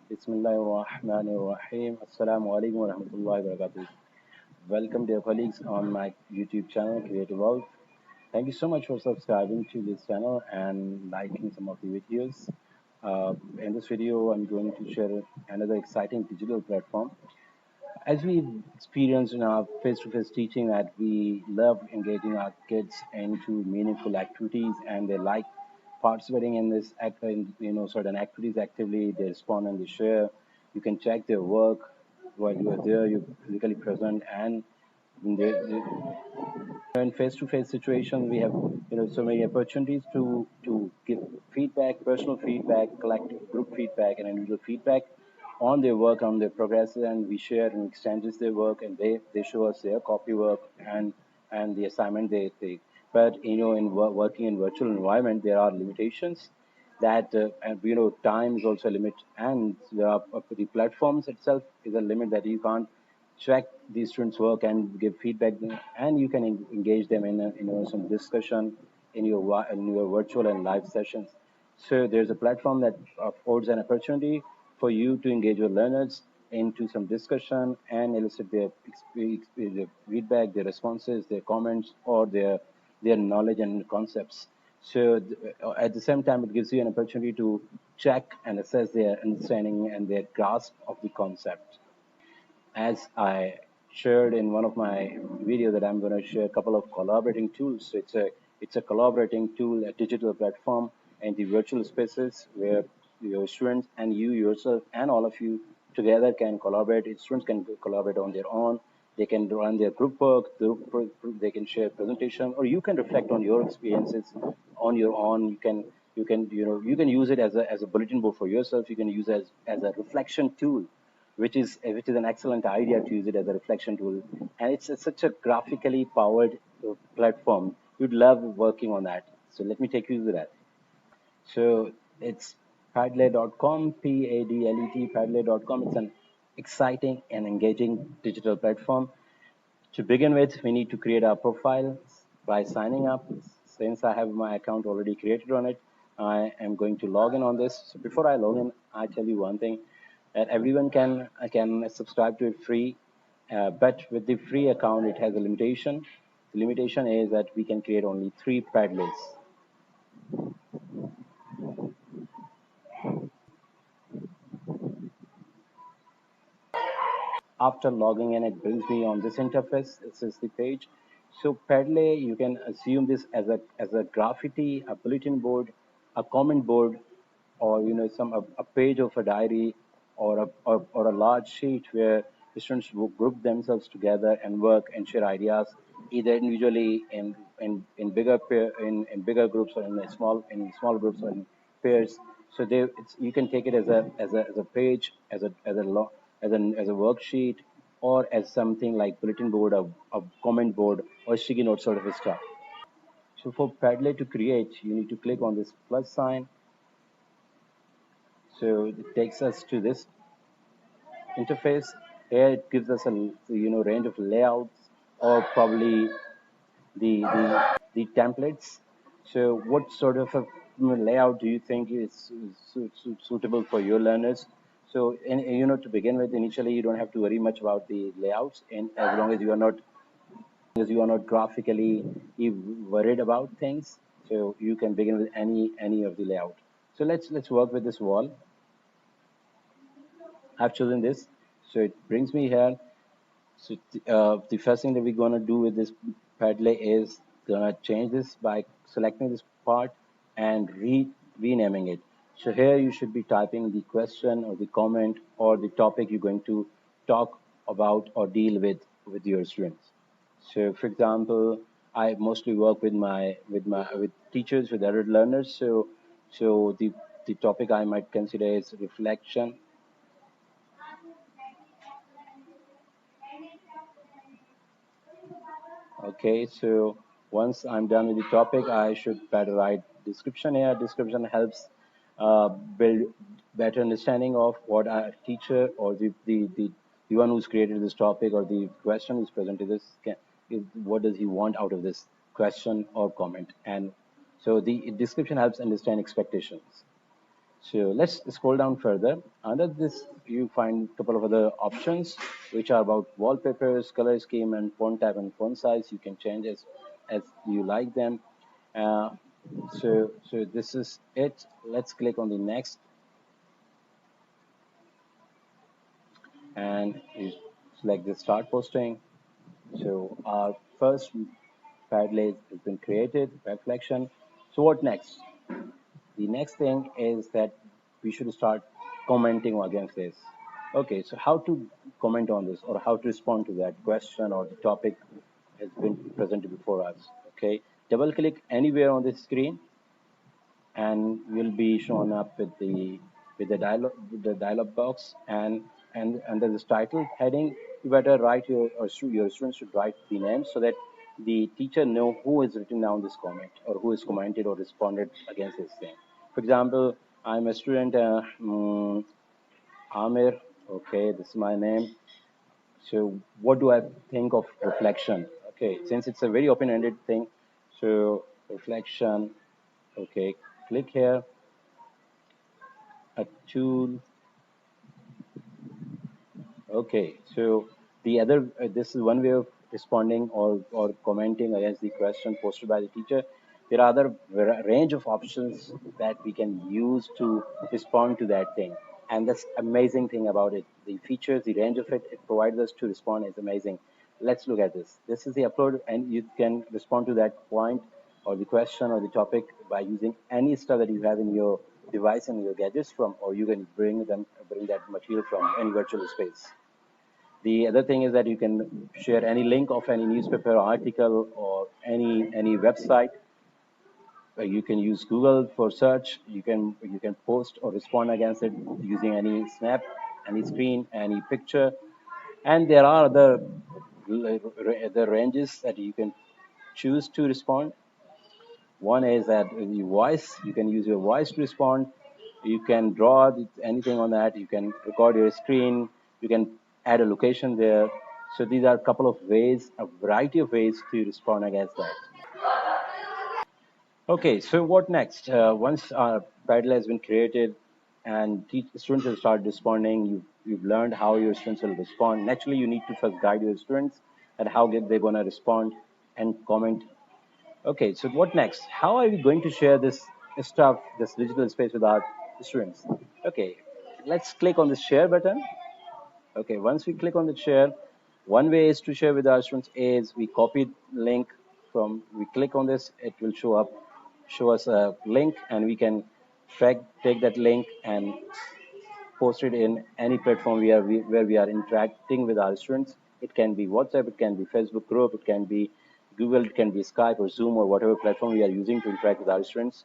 Bismillahirrahmanirrahim. Assalamu alaikum wa rahmatullahi wa barakatuh. Welcome, dear colleagues, on my YouTube channel, Creative World. Thank you so much for subscribing to this channel and liking some of the videos. In this video, I'm going to share another exciting digital platform. As we experienced in our face-to-face teaching, that we love engaging our kids into meaningful activities, and they like participating in this certain activities actively. They respond and they share. You can check their work while you are there. You're physically present, and in face-to-face situation, we have so many opportunities to give feedback, personal feedback, collective group feedback, and individual feedback on their work, on their progress, and we share and exchanges their work, and they show us their copy work and the assignment they take. But in working in virtual environment, there are limitations that and time is also a limit, and the platforms itself is a limit that you can't check these students work and give feedback, and you can engage them in some discussion in your virtual and live sessions. So there's a platform that affords an opportunity for you to engage your learners into some discussion and elicit their feedback, their responses, their comments, or their knowledge and concepts. So at the same time, it gives you an opportunity to check and assess their understanding and their grasp of the concept. As I shared in one of my videos, that I'm going to share a couple of collaborating tools. So it's a collaborating tool, a digital platform, and the virtual spaces where your students and you yourself and all of you together can collaborate. Students can collaborate on their own. They can run their group work. They can share presentation, or you can reflect on your experiences on your own. You can use it as a bulletin board for yourself. You can use it as a reflection tool, which is an excellent idea to use it as a reflection tool. And it's such a graphically powered platform. You'd love working on that. So let me take you to that. So it's Padlet.com, Padlet, Padlet.com. It's an exciting and engaging digital platform. To begin with, we need to create our profile by signing up. Since I have my account already created on it, I am going to log in on this. So before I log in, I tell you one thing, that everyone can subscribe to it free, but with the free account, it has a limitation. The limitation is that we can create only 3 Padlets. After logging in, it brings me on this interface. This is the page. So Padlet, you can assume this as a graffiti, a bulletin board, a comment board, or a page of a diary, or a large sheet where the students will group themselves together and work and share ideas, either individually in bigger groups, or in small groups, or in pairs. So you can take it as a page, as a worksheet, or as something like bulletin board, a comment board, or sticky note sort of a stuff. So for Padlet to create, you need to click on this plus sign. So it takes us to this interface. Here it gives us a range of layouts, or probably the templates. So what sort of a layout do you think is suitable for your learners? So to begin with, initially you don't have to worry much about the layouts, and as long as you are not graphically worried about things, so you can begin with any of the layout. So let's work with this wall. I've chosen this, so it brings me here. So the first thing that we're gonna do with this Padlet is gonna change this by selecting this part and renaming it. So here you should be typing the question or the comment or the topic you're going to talk about or deal with your students. So for example, I mostly work with teachers, with adult learners. So the topic I might consider is reflection. Okay, so once I'm done with the topic, I should better write description here. Description helps build better understanding of what a teacher or the one who's created this topic or the question who's presented this what does he want out of this question or comment. And so the description helps understand expectations. So let's scroll down further. Under this, you find a couple of other options, which are about wallpapers, color scheme, and font type and font size. You can change as you like them. Uh, so this is it. Let's click on the next, and you select the start posting. So our first Padlet has been created, reflection. So what next? The next thing is that we should start commenting against this. Okay, so how to comment on this or how to respond to that question or the topic has been presented before us. Okay, double click anywhere on the screen and will be shown up with the dialog box, and under this title heading you better write your students should write the name so that the teacher know who has written down this comment or who has commented or responded against this thing. For example, I'm a student, Amir. Okay, this is my name. So what do I think of reflection? Okay, since it's a very open-ended thing, so reflection. Okay, click here, a tool. Okay, so the other, this is one way of responding or commenting against the question posted by the teacher. There are other range of options that we can use to respond to that thing. And that's amazing thing about it. The features, the range of it provides us to respond is amazing. Let's look at this. This is the upload, and you can respond to that point or the question or the topic by using any stuff that you have in your device and your gadgets from, or you can bring that material from any virtual space. The other thing is that you can share any link of any newspaper article or any website. You can use Google for search. You can post or respond against it using any snap, any screen, any picture, and there are other ranges that you can choose to respond. One is that your voice, you can use your voice to respond. You can draw anything on that. You can record your screen. You can add a location there. So these are a couple of ways, a variety of ways to respond against that. Okay, so what next? Once our Padlet has been created and students will start responding, you've learned how your students will respond. Naturally, you need to first guide your students and how they're going to respond and comment. Okay, so what next? How are we going to share this stuff, this digital space with our students? Okay, let's click on the share button. Okay, once we click on the share, one way is to share with our students is we copy link from, we click on this, it will show us a link, and we can take that link and posted in any platform where we are interacting with our students. It can be WhatsApp, it can be Facebook group, it can be Google, it can be Skype or Zoom or whatever platform we are using to interact with our students.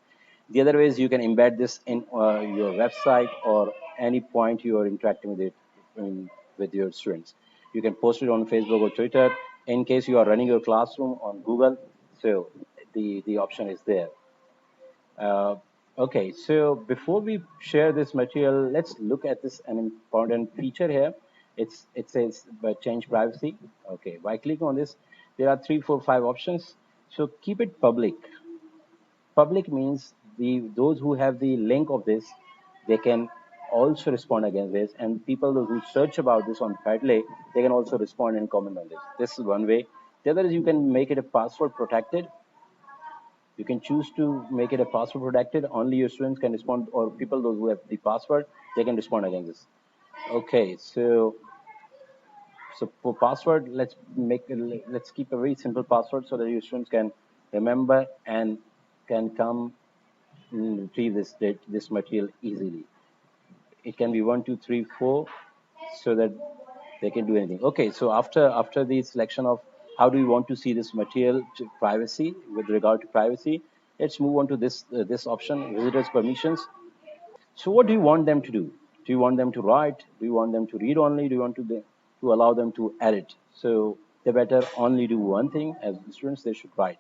The other way is you can embed this in your website or any point you are interacting with it with your students. You can post it on Facebook or Twitter. In case you are running your classroom on Google, so the option is there. Uh, okay, so before we share this material, let's look at this an important feature here. It says change privacy. Okay, by clicking on this, there are 3, 4, 5 options. So keep it public. Public means those who have the link of this, they can also respond against this, and people who search about this on Padlet, they can also respond and comment on this. This is one way. The other is you can make it a password protected. You can choose to make it a password protected. Only your students can respond, or people those who have the password, they can respond against this. Okay, so for password, let's keep a very simple password so that your students can remember and can come retrieve this material easily. It can be 1, 2, 3, 4, so that they can do anything. Okay, so after the selection of how do we want to see this material to privacy, with regard to privacy, let's move on to this option, visitors permissions. So what do you want them to do? Do you want them to write? Do you want them to read only? Do you want to allow them to edit? So they better only do one thing. As students, they should write.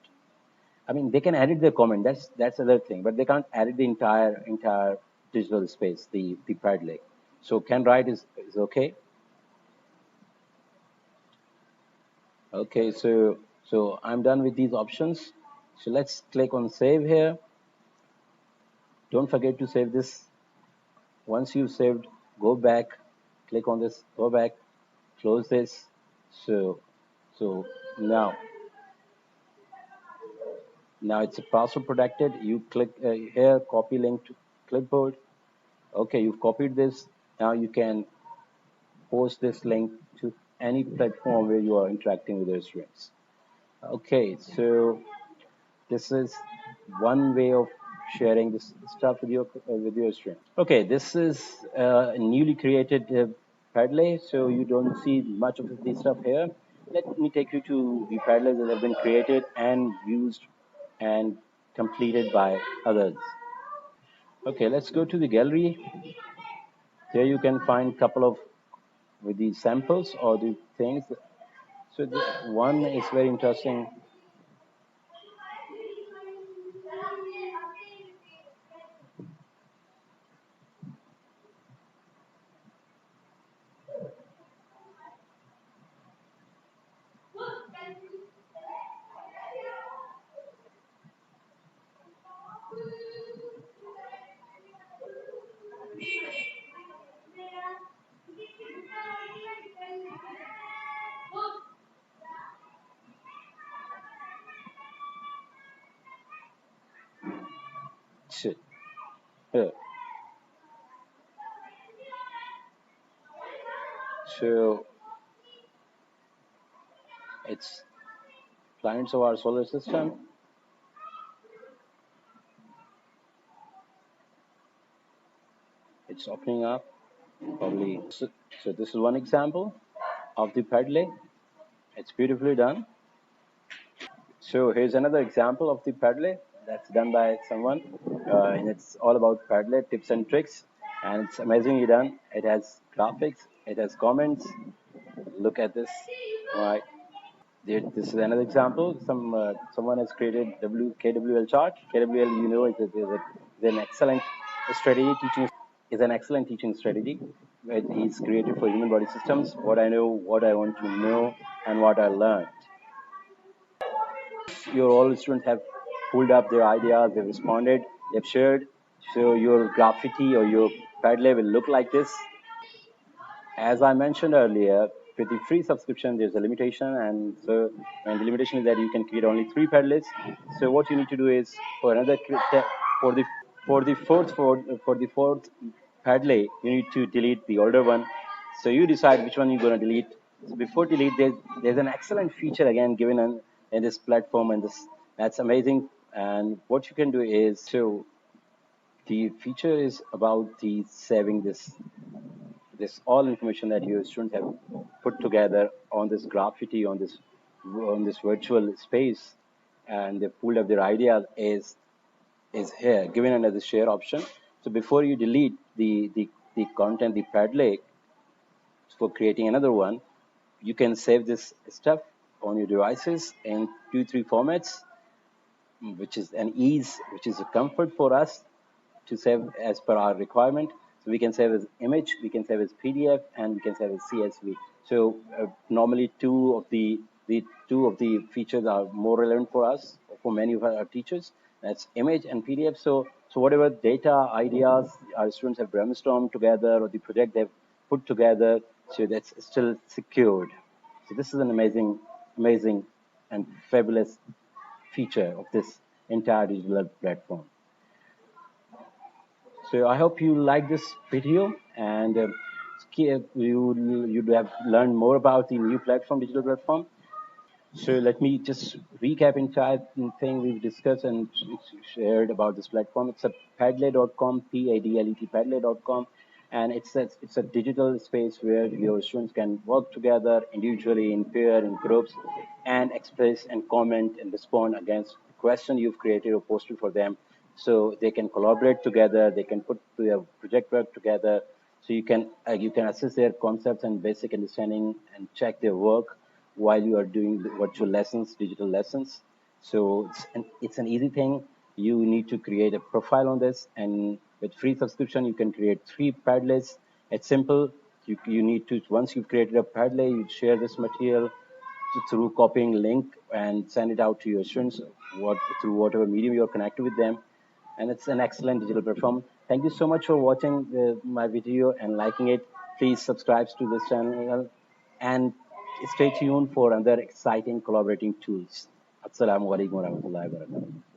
I mean, they can edit their comment. That's another thing, but they can't edit the entire digital space, the Padlet. So can write is okay. Okay, so I'm done with these options. So let's click on save here. Don't forget to save this. Once you've saved, go back, click on this, go back, close this. So now it's password protected. You click here, copy link to clipboard. Okay, you've copied this. Now you can post this link to any platform where you are interacting with your students. Okay, so this is one way of sharing this stuff with your students. Okay, this is a newly created Padlet, so you don't see much of this stuff here. Let me take you to the Padlets that have been created and used and completed by others. Okay, let's go to the gallery. There you can find a couple of with the samples or the things. So this one is very interesting. Here. So it's planets of our solar system. It's opening up. Probably. So this is one example of the Padlet. It's beautifully done. So here's another example of the Padlet that's done by someone, and it's all about Padlet tips and tricks, and it's amazingly done. It has graphics, it has comments. Look at this, all right? This is another example. Someone has created KWL chart. KWL, you know, is an excellent strategy teaching is an excellent teaching strategy. It is created for human body systems. What I know, what I want to know, and what I learned. Your all students have pulled up their ideas, they've responded, they've shared. So your graffiti or your Padlet will look like this. As I mentioned earlier, with the free subscription, there's a limitation, and the limitation is that you can create only 3 Padlets. So what you need to do is for the for the fourth Padlet, you need to delete the older one. So you decide which one you're going to delete. So before delete, there's an excellent feature again given in this platform, and that's amazing. And what you can do is, so the feature is about the saving this all information that your students have put together on this graffiti on this virtual space, and they pulled up their ideas is here given under the share option. So before you delete the content, the Padlet, for creating another one, you can save this stuff on your devices in 2-3 formats, which is a comfort for us to save as per our requirement. So we can save as image, we can save as PDF, and we can save as CSV. So normally the two of the features are more relevant for us, for many of our teachers. That's image and PDF. So whatever data ideas our students have brainstormed together or the project they've put together, so that's still secured. So this is an amazing and fabulous feature of this entire digital platform. So I hope you like this video, and you have learned more about the new platform, digital platform. So let me just recap entire thing we've discussed and shared about this platform. It's a padlet.com, Padlet, padlet.com, and it's a digital space where your students can work together individually, in pair, in groups, and express and comment and respond against the question you've created or posted for them. So they can collaborate together, they can put their project work together. So you can assess their concepts and basic understanding and check their work while you are doing the virtual lessons, digital lessons. So it's an easy thing. You need to create a profile on this, and with free subscription, you can create 3 Padlets. It's simple. You need to, once you've created a Padlet, you share this material through copying link and send it out to your students through whatever medium you're connected with them. And it's an excellent digital platform. Thank you so much for watching my video and liking it. Please subscribe to this channel and stay tuned for other exciting collaborating tools. Assalamu alaikum warahmatullahi wabarakatuh.